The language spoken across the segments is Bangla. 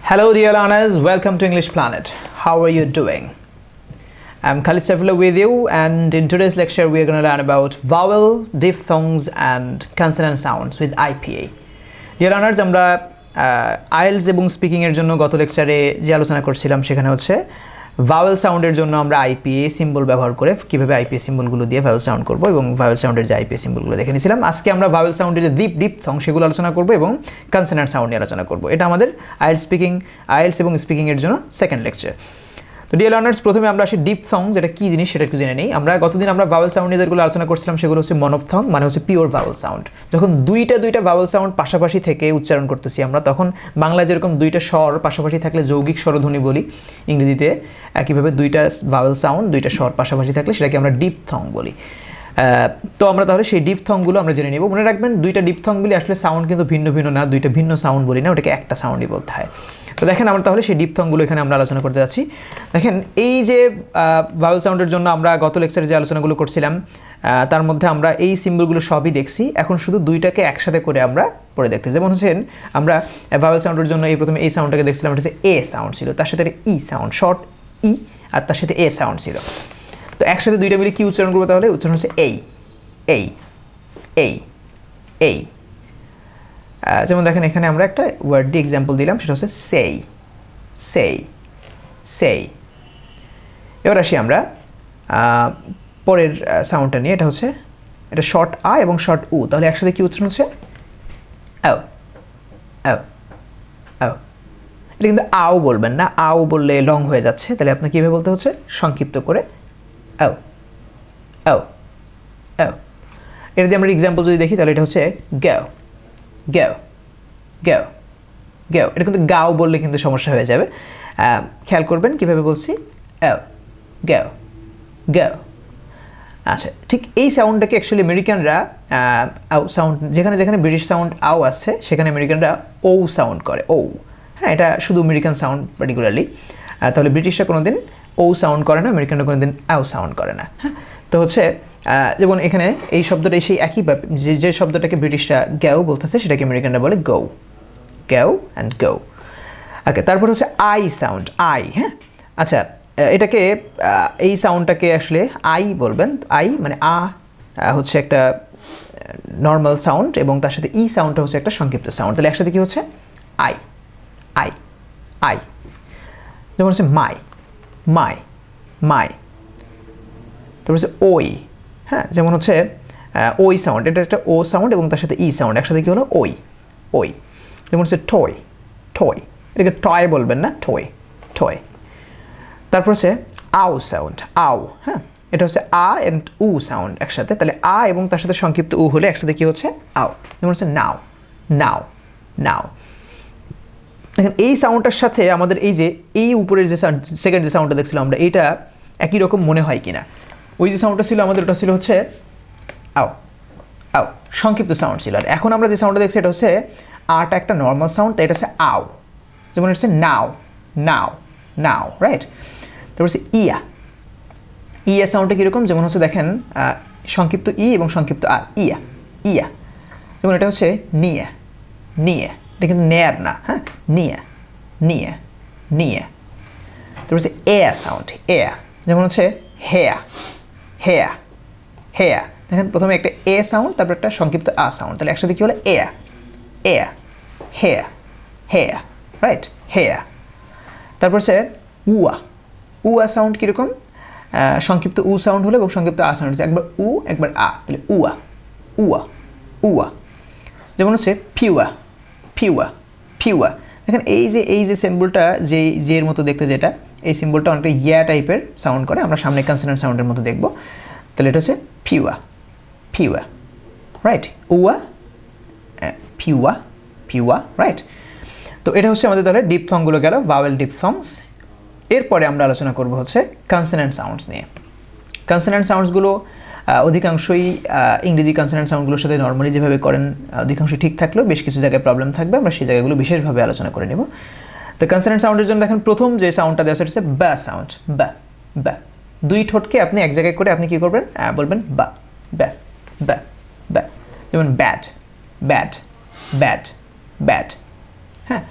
Hello dear learners, welcome to English Planet. How are you doing? I'm Khalid Saifullah with you, and in today's lecture we are going to learn about vowel, diphthongs and consonant sounds with IPA. Dear learners, আমরা IELTS এবং স্পিকিং এর জন্য গত লেকচারে যে আলোচনা করছিলাম সেখানে হচ্ছে ভাওয়েল সাউন্ডের জন্য আমরা IPA সিম্বল ব্যবহার করে কিভাবে IPA সিম্বলগুলো দিয়ে ভাওয়েল সাউন্ড করব এবং ভাওয়েল সাউন্ডের যে IPA সিম্বলগুলো দেখে নিয়েছিলাম। আজকে আমরা ভাওয়েল সাউন্ডের যে ডিপথং সেগুলো আলোচনা করব এবং কনসোনেন্ট সাউন্ড নিয়ে আলোচনা করব। এটা আমাদের IELTS এবং স্পিকিং এর জন্য সেকেন্ড লেকচার। তো ডিয়ার লার্নার্স, প্রথমে আমরা আসি ডিপথংস, যেটা কী জিনিস সেটা একটু জেনে নিই। আমরা গতদিন আমরা ভাওয়েল সাউন্ডে যেগুলো আলোচনা করছিলাম সেগুলো হচ্ছে মনোপথং, মানে হচ্ছে পিওর ভাওয়েল সাউন্ড। যখন দুইটা ভাওয়েল সাউন্ড পাশাপাশি থেকে উচ্চারণ করতেছি আমরা, তখন বাংলায় যেরকম দুইটা স্বর পাশাপাশি থাকলে যৌগিক স্বরধ্বনি বলি, ইংরেজিতে একইভাবে দুইটা ভাওয়েল সাউন্ড দুইটা স্বর পাশাপাশি থাকলে সেটাকে আমরা ডিপথং বলি। তো আমরা তাহলে সেই ডিপথংগুলো আমরা জেনে নেব। মনে রাখবেন, দুইটা ডিপথং বলি আসলে সাউন্ড কিন্তু ভিন্ন ভিন্ন না, দুইটা ভিন্ন সাউন্ড বলি না, ওটাকে একটা সাউন্ডই বলতে হয়। তো দেখেন, আমরা তাহলে সেই ডিপথংগুলো এখানে আমরা আলোচনা করতে যাচ্ছি। দেখেন, এই যে ভাওয়েল সাউন্ডের জন্য আমরা গত লেকচারে যে আলোচনাগুলো করছিলাম তার মধ্যে আমরা এই সিম্বলগুলো সবই দেখছি। এখন শুধু দুইটাকে একসাথে করে আমরা পড়ে দেখতে, যেমন হচ্ছেন আমরা ভাওয়েল সাউন্ডের জন্য এই প্রথমে এই সাউন্ডটাকে দেখছিলাম, এটা হচ্ছে এ সাউন্ড ছিল, তার সাথে ই সাউন্ড, শর্ট ই, আর তার সাথে এ সাউন্ড ছিল। তো একসাথে দুইটা মিলে কি উচ্চারণ করবো? তাহলে উচ্চারণ হচ্ছে এই এই এই এই। যেমন দেখেন, এখানে আমরা একটা ওয়ার্ড দিয়ে এক্সাম্পল দিলাম, সেটা হচ্ছে সেই সেই সেই। এবার আসি আমরা পরের সাউন্ডটা নিয়ে, এটা হচ্ছে এটা শর্ট আ এবং শর্ট উ, তাহলে একসাথে কি উচ্চারণ হচ্ছে? আও আও আও। এটা কিন্তু আও বলবেন না, আও বললে লং হয়ে যাচ্ছে, তাহলে আপনাকে কীভাবে বলতে হচ্ছে? সংক্ষিপ্ত করে আও আও আও। এটা দিয়ে আমরা এক্সাম্পল যদি দেখি তাহলে এটা হচ্ছে গ্যাও গ্যাও গ্যাও গ্যাও। এটা কিন্তু গাও বললে কিন্তু সমস্যা হয়ে যাবে, খেয়াল করবেন কীভাবে বলছি, অ্যাও গ্যাও গ্যাও। আচ্ছা, ঠিক এই সাউন্ডটাকে অ্যাকচুয়ালি আমেরিকানরা আউ সাউন্ড, যেখানে যেখানে ব্রিটিশ সাউন্ড আও আছে সেখানে আমেরিকানরা ও সাউন্ড করে, ও। হ্যাঁ, এটা শুধু আমেরিকান সাউন্ড পার্টিকুলারলি। তাহলে ব্রিটিশরা কোনো দিন ও সাউন্ড করে না, আমেরিকানরা কোনো দিন আও সাউন্ড করে না। হ্যাঁ, তো হচ্ছে যেমন এখানে এই শব্দটা সেই একই, যে শব্দটাকে ব্রিটিশরা গ্যাও বলতেছে সেটাকে আমেরিকানরা বলে গো, গ্যাও অ্যান্ড গো। ওকে, তারপর হচ্ছে আই সাউন্ড, আই। হ্যাঁ, আচ্ছা, এটাকে এই সাউন্ডটাকে আসলে আই বলবেন। আই মানে হচ্ছে একটা নর্মাল সাউন্ড এবং তার সাথে ই সাউন্ডটা হচ্ছে একটা সংক্ষিপ্ত সাউন্ড, তাহলে একসাথে কি হচ্ছে? I I I. যেমন হচ্ছে মাই মাই মাই। তারপর হচ্ছে ওই। হ্যাঁ, যেমন হচ্ছে ওই সাউন্ড, এটা একটা ও সাউন্ড এবং তার সাথে ই সাউন্ড, একসাথে কি হলো? ওই ওই। যেমন হচ্ছে টয় টয়, এটাকে টয় বলবেন না, টয় টয়। তারপর হচ্ছে আও সাউন্ড, আও। হ্যাঁ, এটা হচ্ছে আ অ্যান্ড উ সাউন্ড একসাথে, তাহলে আ এবং তার সাথে সংক্ষিপ্ত উ হলে একসাথে কি হচ্ছে? আও। যেমন হচ্ছে নাও নাও নাও। দেখেন, এই সাউন্ডটার সাথে আমাদের এই যে এই উপরের যে সেকেন্ড যে সাউন্ডটা দেখছিলাম আমরা, এইটা একই রকম মনে হয় কিনা? ওই যে সাউন্ডটা ছিল আমাদের, ওটা ছিল হচ্ছে আও আও, সংক্ষিপ্ত সাউন্ড ছিল। আর এখন আমরা যে সাউন্ডটা দেখছি এটা হচ্ছে আটা একটা নর্মাল সাউন্ড, তাই এটা হচ্ছে আও। যেমন হচ্ছে নাও নাও নাও, রাইট? তারপর হচ্ছে ইয়া, ইয়া সাউন্ডটা কীরকম? যেমন হচ্ছে দেখেন, সংক্ষিপ্ত ই এবং সংক্ষিপ্ত আর, ইয়া ইয়া। যেমন এটা হচ্ছে নিয়ে নিয়ে, এটা কিন্তু নেয়ার না। হ্যাঁ, নিয়ে নিয়ে নিয়ে। তারপর হচ্ছে এয়া সাউন্ড, এয়া। যেমন হচ্ছে হেয়া হেয়া হেয়া। দেখেন, প্রথমে একটা এ সাউন্ড, তারপর একটা সংক্ষিপ্ত আ সাউন্ড, তাহলে একসাথে কি হলো? এয়া এয়া হেয়া হেয়া, রাইট? হেয়া। তারপর হচ্ছে উয়া, উয়া সাউন্ড কীরকম? সংক্ষিপ্ত উ সাউন্ড হলো এবং সংক্ষিপ্ত আ সাউন্ড হচ্ছে একবার উ একবার আ, তাহলে উয়া উয়া উয়া। যেমন হচ্ছে ফিউয়া ফিউয়া ফিউয়া। দেখেন, এই যে সিম্বলটা, যে এর মতো দেখতে, যেটা এই সিম্বলটা অনেকটা ইয়া টাইপের সাউন্ড করে, আমরা সামনে কনসোনেন্ট সাউন্ডের মতো দেখব। তাহলে এটা হচ্ছে ফিউয়া ফিউয়া, রাইট? উয়া ফিউয়া ফিউয়া, রাইট? তো এটা হচ্ছে আমাদের তাহলে ডিপথংগুলো গেল, ভাওয়েল ডিপথংস। এরপরে আমরা আলোচনা করব হচ্ছে কনসোনেন্ট সাউন্ডস নিয়ে। কনসোনেন্ট সাউন্ডসগুলো অধিকাংশই ইংরেজি কনসোনেন্ট সাউন্ডগুলোর সাথে নর্মালি যেভাবে করেন অধিকাংশই ঠিক থাকলেও বেশ কিছু জায়গায় প্রবলেম থাকবে, আমরা সেই জায়গাগুলো বিশেষভাবে আলোচনা করে নেব। তো কনসোনেন্ট সাউন্ডের জন্য দেখেন, প্রথম যে সাউন্ডটা দেওয়া হচ্ছে বা সাউন্ড, বা বা। দুই ঠোঁটকে আপনি এক জায়গায় করে আপনি কী করবেন? বলবেন বা বা বা বা। যেমন ব্যাট ব্যাট ব্যাট ব্যাট। হ্যাঁ,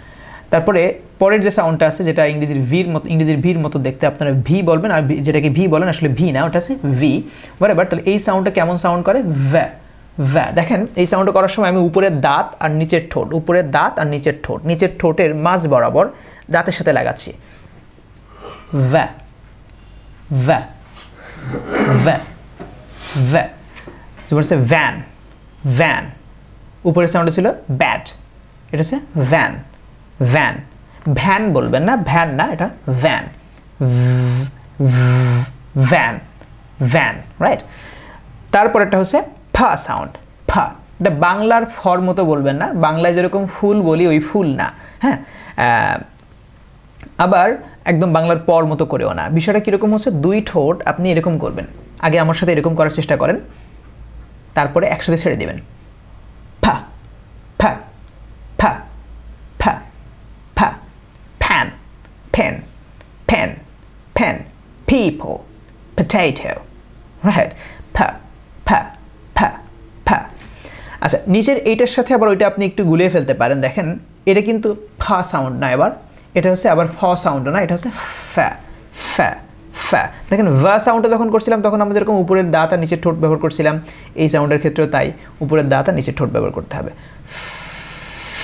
তারপরে পরের যে সাউন্ডটা আছে যেটা ইংরেজির ভির মতো দেখতে, আপনারা ভি বলবেন, আর যেটাকে ভি বলেন আসলে ভি না, ওটা আছে ভি বরাবর। তাহলে এই সাউন্ডটা কেমন সাউন্ড করে? ভ্যা ভ্যা। দেখেন এই সাউন্ডটা করার সময় আমি উপরের দাঁত আর নিচের ঠোঁট, উপরের দাঁত আর নিচের ঠোঁটের মাঝ বরাবর দাঁতের সাথে লাগাচ্ছি। ভ্যা ভ্যা ভ্যা ভ্যা। বলছে ভ্যান ভ্যান, উপরের সাউন্ড ছিল ব্যাট, এটা হচ্ছে ভ্যান ভ্যান। ভ্যান বলবেন না, ভ্যান না, এটা ভ্যান ভ্যান ভ্যান, রাইট। তারপরেরটা হচ্ছে ফা সাউন্ড, ফা। এটা বাংলার ফর মতো বলবেন না, বাংলায় যেরকম ফুল বলি ওই ফুল না, হ্যাঁ। আবার একদম বাংলার পর মতো করেও না। বিষয়টা কীরকম হচ্ছে, দুই ঠোঁট আপনি এরকম করবেন, আগে আমার সাথে এরকম করার চেষ্টা করেন, তারপরে একসাথে ছেড়ে দেবেন। ফা ফা ফা ফা ফা। Fan pen pen pen people potato, right. ফা ফা ফা ফা। আচ্ছা, নিচের এইটার সাথে আবার ওইটা আপনি একটু গুলিয়ে ফেলতে পারেন। দেখেন এটা কিন্তু ফা সাউন্ড না, এবার এটা হচ্ছে আবার ফ সাউন্ডও না, এটা হচ্ছে ফ্যা ফ্যা ফ্যা। দেখেন ভা সাউন্ডটা যখন করছিলাম তখন আমরা যেরকম উপরের দাঁত আর নিচের ঠোঁট ব্যবহার করছিলাম, এই সাউন্ডের ক্ষেত্রেও তাই, উপরের দাঁত আর নিচের ঠোঁট ব্যবহার করতে হবে।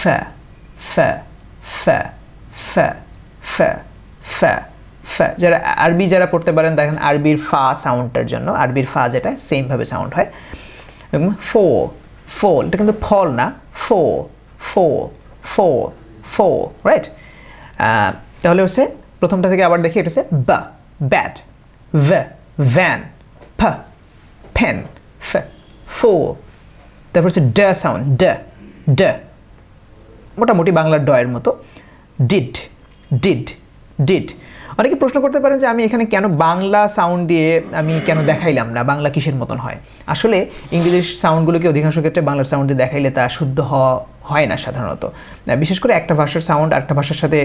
ফ্যা ফ্যা ফ্যা ফ্যা ফ্যা ফ্যা ফ্যা। যারা আরবি যারা পড়তে পারেন দেখেন আরবির ফা সাউন্ডটার জন্য, আরবির ফা যেটা সেমভাবে সাউন্ড হয়। এবং ফো ফোল, এটা কিন্তু ফল না, ফো ফো ফো ফো, রাইট। তাহলে হচ্ছে প্রথমটা থেকে আবার দেখি, এটা হচ্ছে বা ব্যাট, ভ্যা ভ্যান, ফা ফ্যান, ফ্যা ফো। তারপর হচ্ছে ড সাউন্ড, ড ড, মোটামুটি বাংলার ড এর মতো। Did did did. অনেকে প্রশ্ন করতে পারেন যে আমি এখানে কেন বাংলা সাউন্ড দিয়ে আমি কেন দেখাইলাম না, বাংলা কিসের মতন হয়? আসলে ইংরেজি সাউন্ডগুলোকে অধিকাংশ ক্ষেত্রে বাংলার সাউন্ড দিয়ে দেখাইলে তা শুদ্ধ হয় না সাধারণত। বিশেষ করে একটা ভাষার সাউন্ড আরেকটা ভাষার সাথে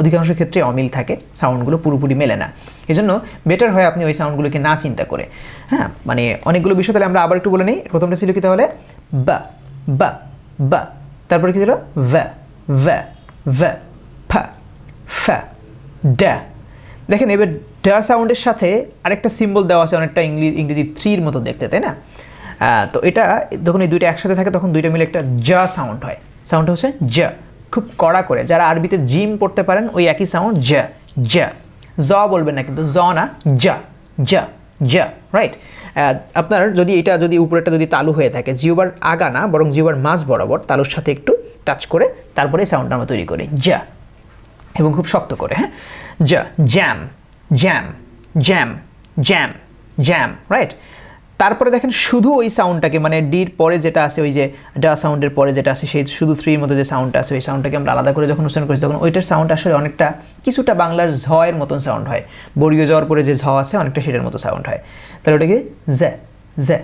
অধিকাংশ ক্ষেত্রে অমিল থাকে, সাউন্ডগুলো পুরোপুরি মেলে না। এই জন্য বেটার হয় আপনি ওই সাউন্ডগুলোকে না চিন্তা করে, হ্যাঁ, মানে অনেকগুলো বিষয়। তাহলে আমরা আবার একটু বলে নিই। প্রথমটা ছিল কি তাহলে? বা বা বা। তারপরে কি ছিল? ভ্যা ভ্যা ভ্যা, ফা ফা, ডা। দেখেন এবার ডা সাউন্ডের সাথে আরেকটা সিম্বল দেওয়া আছে, অনেকটা ইংরেজি থ্রির মতো দেখতে, তাই না? তো এটা যখন এই দুইটা একসাথে থাকে তখন দুইটা মিলে একটা জা সাউন্ড হয়। সাউন্ডটা হচ্ছে জা, খুব কড়া করে। যারা আরবিতে জিম পড়তে পারেন ওই একই সাউন্ড, জা জা। জ বলবেন না কিন্তু, জ না, জা জা জা, রাইট। আপনার যদি উপরেরটা যদি তালু হয়ে থাকে, জিওবার আগা না বরং জিওবার মাঝ বরাবর তালুর সাথে একটু টাচ করে তারপরে এই সাউন্ডটা আমরা তৈরি করি, জা, এবং খুব শক্ত করে, হ্যাঁ। জা, জ্যাম জ্যাম জ্যাম জ্যাম জ্যাম, রাইট। তারপরে দেখেন শুধু ওই সাউন্ডটাকে, মানে ডির পরে যেটা আছে, ওই যে ডা সাউন্ডের পরে যেটা আছে, সেই শুধু থ্রির মতো যে সাউন্ডটা আছে, ওই সাউন্ডটাকে আমরা আলাদা করে যখন উচ্চারণ করছি তখন ওইটার সাউন্ড আসলে অনেকটা কিছুটা বাংলার ঝ এর মতন সাউন্ড হয়। বর্গীয় ঝ পরে যে ঝ আছে অনেকটা সেটার মতো সাউন্ড হয়। তাহলে ওটাকে জ্যা জ্যা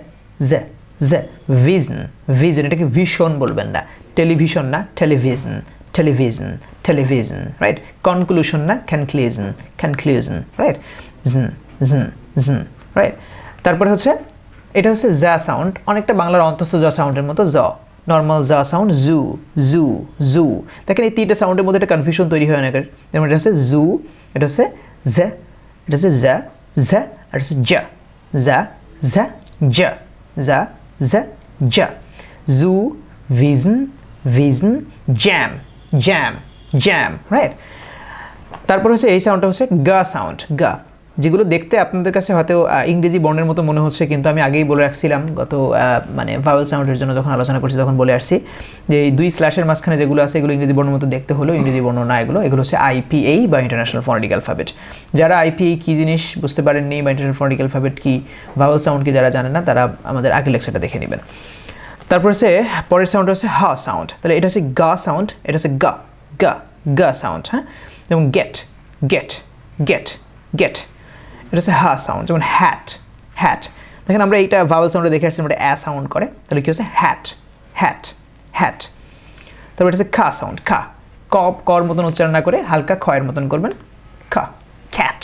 জ্যা জ্যা। ভিজন ভিজন, এটাকে ভীষণ বলবেন না, টেলিভিশন না, television television television, right. Conclusion না, কনক্লুশন কনক্লুশন, রাইট। জন জন জন, রাইট। তারপরে হচ্ছে এটা হচ্ছে জা সাউন্ড, অনেকটা বাংলার অন্তস্থ জ সাউন্ডের মতো, জ নর্মাল জা সাউন্ড, জু জু জু। দেখেন এই তিনটা সাউন্ডের মধ্যে একটা কনফিউশন তৈরি হয় অনেকের। যেমন এটা হচ্ছে জু, এটা হচ্ছে জা, এটা হচ্ছে জা জা, আর হচ্ছে জা জা জা জা জা জা জা। জু ভিজন ভিজন, জ্যাম জ্যাম জ্যাম, রাইট। তারপর হচ্ছে এই সাউন্ডটা হচ্ছে গা সাউন্ড, গা, যেগুলো দেখতে আপনাদের কাছে হয়তো ইংরেজি বর্ণের মতো মনে হচ্ছে, কিন্তু আমি আগেই বলে রাখছিলাম গত মানে ভাওয়েল সাউন্ডের জন্য যখন আলোচনা করছি তখন বলে আসছি যে এই দুই স্ল্যাশের মাঝখানে যেগুলো আছে এগুলো ইংরেজি বর্ণের মতো দেখতে হলেও ইংরেজি বর্ণ না, এগুলো হচ্ছে IPA বা ইন্টারন্যাশনাল ফনেটিক অ্যালফাবেট। যারা IPA কী জিনিস বুঝতে পারেননি বা ইন্টারন্যাশনাল ফনেটিক অ্যালফাবেট কি, ভাওয়েল সাউন্ড কি যারা জানেন না তারা আমাদের আগের লেকচারটা দেখে নেবেন। তারপর হচ্ছে পরের সাউন্ড হচ্ছে হা সাউন্ড। তাহলে এটা হচ্ছে গা সাউন্ড, এটা হচ্ছে গা গা গা সাউন্ড, হ্যাঁ। যেমন গেট গেট গেট গেট, এটা হচ্ছে হা সাউন্ড। যেমন হ্যাট হ্যাট, দেখেন আমরা এইটা ভাওয়েল সাউন্ডে দেখে আসছি, আমরা সাউন্ড করে, তাহলে কি হচ্ছে হ্যাট হ্যাট হ্যাট। তারপর এটা হচ্ছে খা সাউন্ড, খা, কর মতন উচ্চারণ না করে হালকা খয়ের মতন করবেন, খা, খ্যাট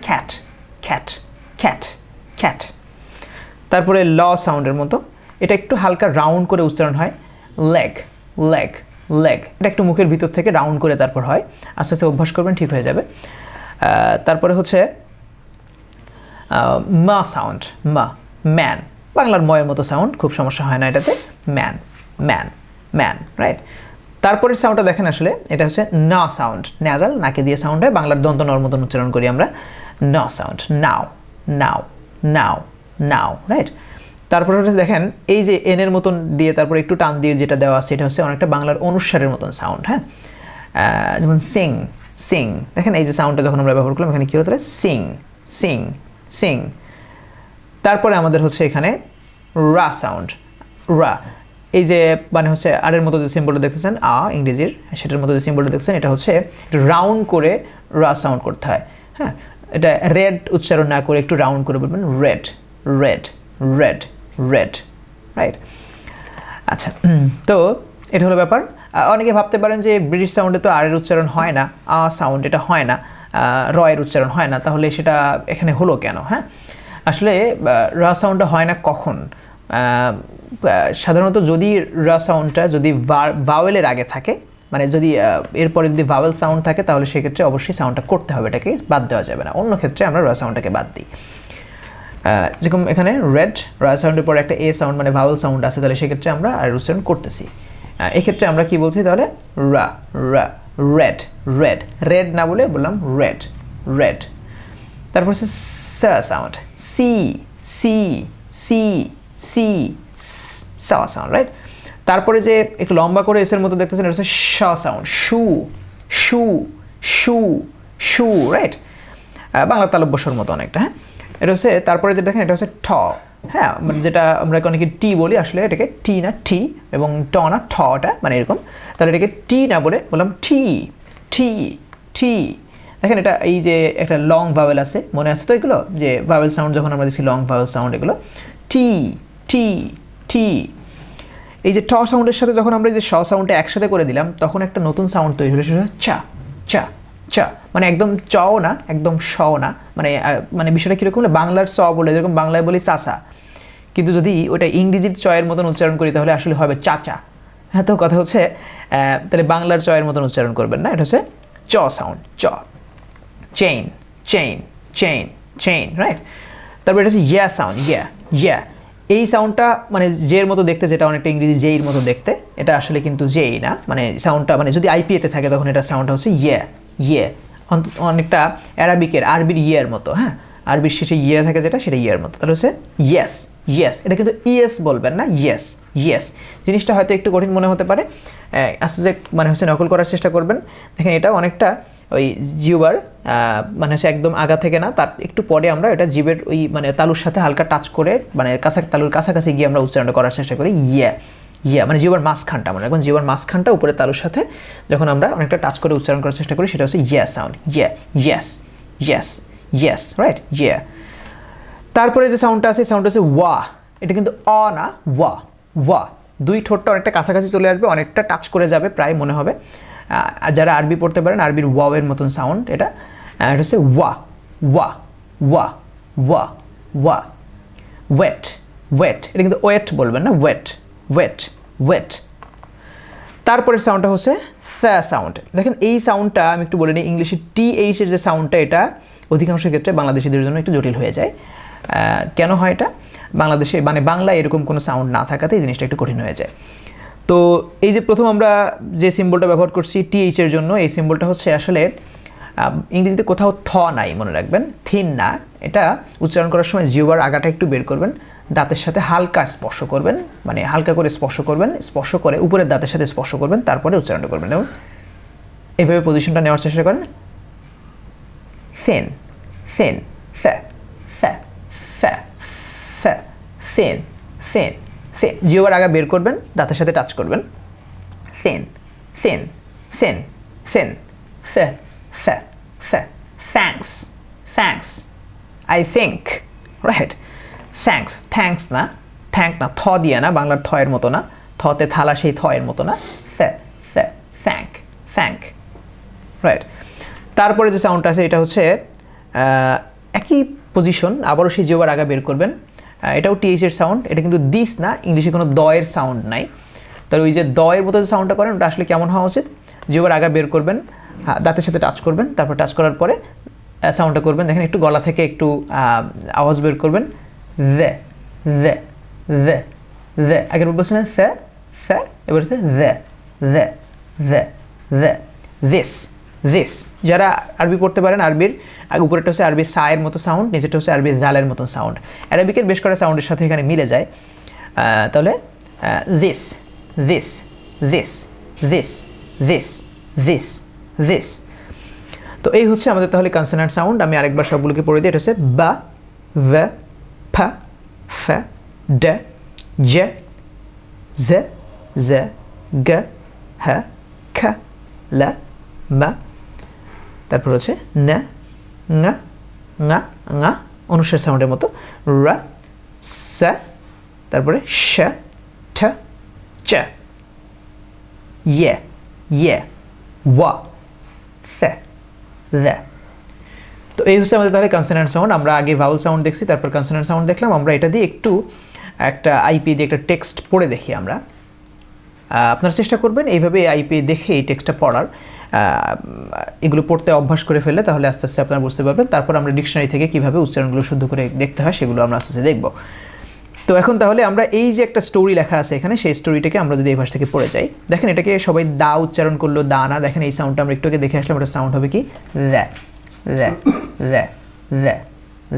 খ্যাট খ্যাট খ্যাট খ্যাট। তারপরে ল সাউন্ডের মতো, এটা একটু হালকা রাউন্ড করে উচ্চারণ হয়, লেগ লেগ লেগ। এটা একটু মুখের ভিতর থেকে রাউন্ড করে তারপর হয়, আস্তে আস্তে অভ্যাস করবেন ঠিক হয়ে যাবে। তারপরে হচ্ছে মা সাউন্ড, মা, ম্যান, বাংলার ময়ের মতো সাউন্ড, খুব সমস্যা হয় না এটাতে, ম্যান, ম্যান, ম্যান, রাইট। তারপরের সাউন্ডটা দেখেন আসলে এটা হচ্ছে না সাউন্ড, ন্যাজাল, নাকে দিয়ে সাউন্ড হয়, বাংলার দন্ত নর মতন উচ্চারণ করি আমরা, না সাউন্ড, নাও, নাও, নাও, নাও, রাইট। তারপরে হচ্ছে দেখেন এই যে এন এর মতন দিয়ে তারপরে একটু টান দিয়ে যেটা দেওয়া আছে এটা হচ্ছে অনেকটা বাংলার অনুস্বারের মতন সাউন্ড, হ্যাঁ, যেমন সিং, সিং, দেখেন এই যে সাউন্ডটা যখন আমরা ব্যবহার করলাম এখানে কী হতে পারে, সিং, সিং, সিং। তারপরে আমাদের হচ্ছে এখানে রা সাউন্ড, রা, এই যে মানে হচ্ছে আর এর মতো যে সিম্বলটা দেখতেছেন ইংরেজির, সেটার মতো যে সিম্বলটা দেখছেন এটা হচ্ছে রাউন্ড করে রা সাউন্ড করতে হয়, হ্যাঁ, এটা রেড উচ্চারণ না করে একটু রাউন্ড করে বলবেন, red, red, red, red, right. আচ্ছা, তো এটা হলো ব্যাপার। অনেকে ভাবতে পারেন যে ব্রিটিশ সাউন্ডে তো আর এর উচ্চারণ হয় না, সাউন্ড এটা হয় না, র এর উচ্চারণ হয় না, তাহলে সেটা এখানে হলো কেন? হ্যাঁ, আসলে রা সাউন্ডটা হয় না কখন? সাধারণত যদি রা সাউন্ডটা যদি ভাওয়েলের আগে থাকে, মানে যদি এরপরে যদি ভাওয়েল সাউন্ড থাকে তাহলে সেক্ষেত্রে অবশ্যই সাউন্ডটা করতে হবে, এটাকে বাদ দেওয়া যাবে না, অন্য ক্ষেত্রে আমরা রা সাউন্ডটাকে বাদ দিই। যেরকম এখানে রেড, রা সাউন্ডের পরে একটা এ সাউন্ড মানে ভাওয়েল সাউন্ড আছে, তাহলে সেক্ষেত্রে আমরা আর উচ্চারণ করতেছি। এক্ষেত্রে আমরা কি বলছি তাহলে, রা, রা, রেড, রেড, রেড না বলে বললাম রেড, রেড। তারপর হচ্ছে সা সাউন্ড, সি, সি, সি, সি, সা সাউন্ড, রাইট। তারপরে যে একটু লম্বা করে এসের মতো দেখতেছেন এটা হচ্ছে শ সাউন্ড, শু, শু, শু, শু, রাইট, বাংলা তালব্যস্বর মতো অনেকটা, হ্যাঁ। এটা হচ্ছে তারপরে যে দেখেন এটা হচ্ছে ঠ, হ্যাঁ, মানে যেটা আমরা অনেকে টি বলি, আসলে এটাকে টি না টি, এবং ট না ঠটা, মানে এরকম, তাহলে এটাকে টি না বলে বললাম টি, টি, টি। দেখেন এটা এই যে একটা লং ভাওয়েল আছে, মনে আছে তো এগুলো, যে ভাওয়েল সাউন্ড যখন আমরা দেখছি লং ভাওয়েল সাউন্ড এগুলো, টি, টি, টি। এই যে ট সাউন্ডের সাথে যখন আমরা এই যে শ সাউন্ডটা একসাথে করে দিলাম তখন একটা নতুন সাউন্ড তৈরি হলো, সেটা চা, চা, চা, মানে একদম চও না একদম শ না, মানে মানে বিষয়টা কীরকম, বাংলার চ বলে যেরকম বাংলায় বলি চাচা, কিন্তু যদি ওটা ইংরেজির চয়ের মতন উচ্চারণ করি তাহলে আসলে হবে চাচা, হ্যাঁ। তো কথা হচ্ছে তাহলে বাংলার চয়ের মতন উচ্চারণ করবেন না, এটা হচ্ছে চ সাউন্ড, চ। Chain, chain, chain, chain, right. তারপর এটা হচ্ছে ইয়া সাউন্ড, ইয়া, ইয়া, এই সাউন্ডটা মানে জের মতো দেখতে, যেটা অনেকটা ইংরেজি জেইর মতো দেখতে, এটা আসলে কিন্তু জেই না, মানে সাউন্ডটা মানে যদি আইপিএতে থাকে তখন এটা সাউন্ডটা হচ্ছে ইয়ে, ইয়ে, অনেকটা অ্যারাবিকের আরবির ইয়ের মতো, হ্যাঁ, আরবির শেষে ইয়ে থাকে যেটা, সেটা ইয়ের মতো, তাহলে হচ্ছে ইয়েস, ইয়েস, এটা কিন্তু ইয়েস বলবেন না, ইয়েস, ইয়েস। জিনিসটা হয়তো একটু কঠিন মনে হতে পারে, আস্তে আস্তে মানে হচ্ছে নকল করার চেষ্টা করবেন। দেখেন এটা অনেকটা ওই জিহ্বার মানে হচ্ছে একদম আগা থেকে না, তার একটু পরে আমরা এটা জিভের ওই মানে তালুর সাথে হালকা টাচ করে মানে তালুর কাছাকাছি গিয়ে আমরা উচ্চারণটা করার চেষ্টা করি, ইয়া, ইয়া, মানে জিহ্বার মাঝখানটা, মানে এখন জিহ্বার মাঝখানটা উপরে তালুর সাথে যখন আমরা অনেকটা টাচ করে উচ্চারণ করার চেষ্টা করি সেটা হচ্ছে ইয়া সাউন্ড, ইয়া, ইয়েস, ইয়েস, ইয়েস, রাইট, ইয়া। তারপরে যে সাউন্ডটা আছে সাউন্ডটা হচ্ছে ওয়া, এটা কিন্তু অ না, ওয়া, ওয়া, দুই ঠোঁটটা অনেকটা কাছাকাছি চলে আসবে, অনেকটা টাচ করে যাবে প্রায় মনে হবে। যারা আরবি পড়তে পারেন আরবির ওয়াওয়ের মতন সাউন্ড এটা, এটা হচ্ছে ওয়া, ওয়া, ওয়া, ওয়া, ওয়া। ওয়েট, ওয়েট, এটা কিন্তু ওয়েট বলবেন না, ওয়েট, ওয়েট, ওয়েট। তারপরের সাউন্ডটা হচ্ছে স্যা সাউন্ড। দেখেন এই সাউন্ডটা আমি একটু বলে নিই, ইংলিশে টিএইচ এর যে সাউন্ডটা এটা অধিকাংশ ক্ষেত্রে বাংলাদেশিদের জন্য একটু জটিল হয়ে যায়। কেন হয় এটা? বাংলাদেশে মানে বাংলায় এরকম কোনো সাউন্ড না থাকাতে এই জিনিসটা একটু কঠিন হয়ে যায়। তো এই যে প্রথম আমরা যে সিম্বলটা ব্যবহার করছি টিএইচ এর জন্য, এই সিম্বলটা হচ্ছে আসলে ইংরেজিতে কোথাও থ নাই, মনে রাখবেন, থিন না। এটা উচ্চারণ করার সময় জিহ্বার আগাটা একটু বের করবেন, দাঁতের সাথে হালকা স্পর্শ করবেন, মানে হালকা করে স্পর্শ করবেন, স্পর্শ করে উপরের দাঁতের সাথে স্পর্শ করবেন, তারপরে উচ্চারণটা করবেন। এবং এইভাবে পজিশনটা নেওয়ার চেষ্টা করেন, ফেন, ফেন, ফ্যা, ফ্যা, ফ্যা, ফ্যা, ফেন, ফেন, ফেন, জিহ্বার আগা বের করবেন, দাঁতের সাথে টাচ করবেন, ফেন, ফেন, ফেন, ফেন, ফ্যা, ফ্যা, ফ্যা, thanks, thanks, I think, right, thanks, thanks না, থ্যাঙ্ক না, থ দিয়ে না, বাংলার থ এর মতো না, থতে থালা সেই থ এর মতো না, ফ্যা, ফ্যা, থ্যাঙ্ক, থ্যাঙ্ক, রাইট। তারপরে যে সাউন্ডটা আছে এটা হচ্ছে একই পজিশন, আবারও সেই জিহ্বার আগা বের করবেন, এটাও টিএইচ এর সাউন্ড, এটা কিন্তু দিস না, ইংলিশে কোনো দ এর সাউন্ড নাই, তাহলে ওই যে দ এর মতো যে সাউন্ডটা করেন ওটা আসলে কেমন হওয়া উচিত, জিহ্বার আগা বের করবেন, হ্যাঁ দাঁতের সাথে টাচ করবেন, তারপর টাচ করার পরে সাউন্ডটা করবেন, দেখেন একটু গলা থেকে একটু আওয়াজ বের করবেন, দ্য দ্য দ্য দ্য, আগের বলছেন স্যা স্যা, এবার হচ্ছে the the the the, this this. যারা আরবি পড়তে পারেন, আরবির উপরেরটা হচ্ছে আরবির সায়ের মতো সাউন্ড, নিচেরটা হচ্ছে আরবির জালের মতো সাউন্ড, অ্যারাবিকের বেশ কটা সাউন্ডের সাথে এখানে মিলে যায়। তাহলে this this this this this this this. তো এই হচ্ছে আমাদের তাহলে কনসোনেন্ট সাউন্ড। আমি আরেকবার সবগুলোকে পড়ে দিই। এটা হচ্ছে বা, ভা, ফা, ফা, ড, জ, জ, জ, গ, হ, খ, ল, মা, তারপর হচ্ছে না, ngা, ngা, ngা, অনুসার সাউন্ডের মতো, রা, সা, তারপরে শ, ঠ, চ, ইয়ে, ইয়ে, ওয়া, ফে, দ্য। তো এই হচ্ছে আমাদের তাহলে কনসোনেন্ট সাউন্ড। আমরা আগে ভাউল সাউন্ড দেখছি, তারপর কনসোনেন্ট সাউন্ড দেখলাম। আমরা এটা দিয়ে একটু একটা আইপি দিয়ে একটা টেক্সট পড়ে দেখি আমরা। আপনারা চেষ্টা করবেন এইভাবে আইপি দেখে এই টেক্সটটা পড়ার, এগুলো পড়তে অভ্যাস করে ফেললে তাহলে আস্তে আস্তে আপনারা বুঝতে পারবেন। তারপর আমরা ডিকশনারি থেকে কীভাবে উচ্চারণগুলো শুদ্ধ করে দেখতে হয় সেগুলো আমরা আস্তে আস্তে দেখব। তো এখন তাহলে আমরা এই যে একটা স্টোরি লেখা আছে এখানে, সেই স্টোরিটাকে আমরা যদি এই ভাষা থেকে পড়ে যাই, দেখেন এটাকে সবাই দা উচ্চারণ করলো, দা না, দেখেন এই সাউন্ডটা আমরা একটু আগে দেখে আসলাম, ওটা সাউন্ড হবে কি the the the the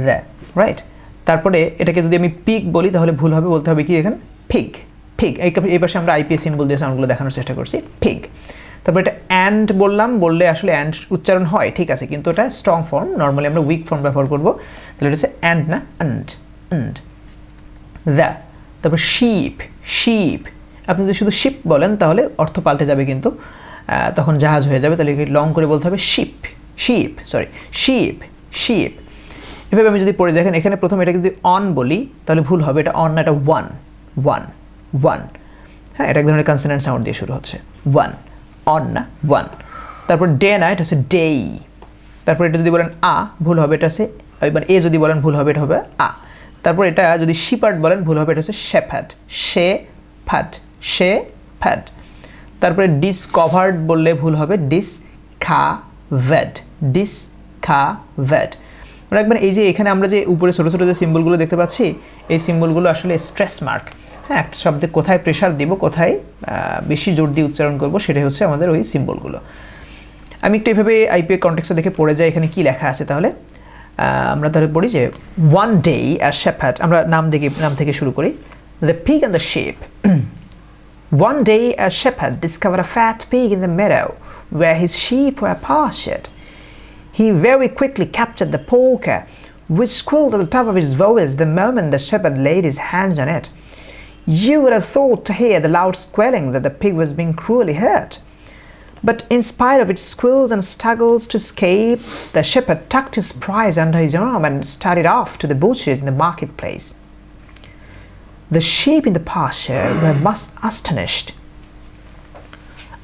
the, right. তারপরে এটাকে যদি আমি পিগ বলি তাহলে ভুল হবে, বলতে হবে কি এখানে ফিগ ফিগ। এই পাশে আমরা আইপিএস সিম্বল দিয়ে সাউন্ডগুলো দেখানোর চেষ্টা করছি, ফিগ। তারপর এটা অ্যান্ড বললাম, বললে আসলে অ্যান্ড উচ্চারণ হয় ঠিক আছে, কিন্তু এটা স্ট্রং ফর্ম, নর্মালি আমরা উইক ফর্ম ব্যবহার করবো। তাহলে এটা হচ্ছে অ্যান্ড না, অ্যান্ড অ্যান্ড। দ্য, তারপর শিপ শিপ, আপনি যদি শুধু শিপ বলেন তাহলে অর্থ পাল্টে যাবে, কিন্তু তখন জাহাজ হয়ে যাবে। তাহলে লং করে বলতে হবে ship ship, sorry ship ship. এভাবে আমি যদি পড়ে দেখেন এখানে প্রথমে এটাকে যদি অন বলি তাহলে ভুল হবে, এটা অন না, এটা ওয়ান ওয়ান ওয়ান। হ্যাঁ, এটা এক ধরনের কনসোনেন্ট সাউন্ড দিয়ে শুরু হচ্ছে, ওয়ান, অন না, ওয়ান। তারপর ডে না, এটা হচ্ছে ডেই। তারপর এটা যদি বলেন আ, ভুল হবে, এটা হচ্ছে এবার এ যদি বলেন ভুল হবে, এটা হবে আ। তারপর এটা যদি শিপার্ড বলেন ভুল হবে, এটা হচ্ছে শেফার্ড, শে ফাট, শে ফ্যাট। তারপরে ডিসকভার্ড বললে ভুল হবে, ডিস খা ভ্যাট, ডিস খা ভ্যাট। রাখবেন এই যে এখানে আমরা যে উপরে ছোটো ছোটো যে সিম্বলগুলো দেখতে পাচ্ছি, এই সিম্বলগুলো আসলে স্ট্রেস মার্ক। হ্যাঁ, একটা শব্দে কোথায় প্রেশার দিব, কোথায় বেশি জোর দিয়ে উচ্চারণ করবো, সেটাই হচ্ছে আমাদের ওই সিম্বলগুলো। আমি একটু এইভাবে আইপিএ কনটেক্সটে দেখে পড়ে যাই এখানে কি লেখা আছে। তাহলে আমরা তাহলে পড়ি যে ওয়ান ডে আ শেফার্ড, আমরা নাম থেকে শুরু করি। The pig and the shape. One day a shepherd discovered a fat pig in the meadow where his sheep were pastured. He very quickly captured the porker, which squealed at the top of its voice the moment the shepherd laid his hands on it. You would have thought to hear the loud squealing that the pig was being cruelly hurt. But in spite of its squeals and struggles to escape, the shepherd tucked his prize under his arm and started off to the butcher's in the marketplace. The sheep in the pasture were much astonished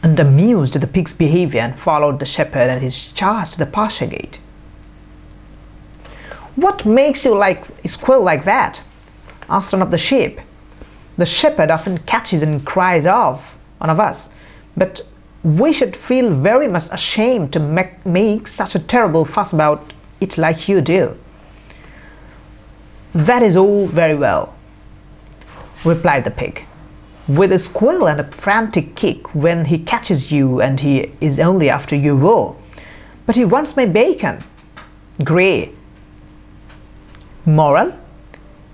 and amused at the pig's behavior and followed the shepherd and his charge to the pasture gate. What makes you squeal like that? Asked one of the sheep. The shepherd often catches and cries off one of us, but we should feel very much ashamed to make such a terrible fuss about it like you do. That is all very well, replied the pig, with a squeal and a frantic kick when he catches you, and he is only after your wool. But he wants my bacon. Grey. Moral: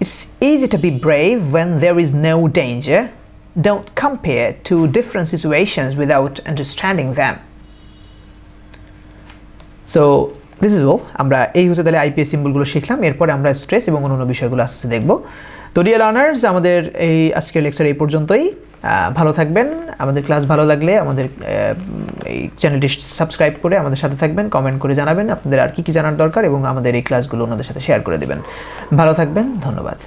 it's easy to be brave when there is no danger. Don't compare two different situations without understanding them. So this is all. আমরা এই হচ্ছে তাহলে আইপিএস সিম্বলগুলো শিখলাম। এরপরে আমরা স্ট্রেস এবং অন্যান্য বিষয়গুলো আস্তে আস্তে দেখব। তো ডিয়ার লার্নার্স, আমাদের এই আজকের লেকচার এই পর্যন্তই। ভালো থাকবেন। আমাদের ক্লাস ভালো লাগলে আমাদের এই চ্যানেলটি সাবস্ক্রাইব করে আমাদের সাথে থাকবেন, কমেন্ট করে জানাবেন আপনাদের আর কি জানার দরকার, এবং আমাদের এই ক্লাসগুলো ওনাদের সাথে শেয়ার করে দেবেন। ভালো থাকবেন, ধন্যবাদ।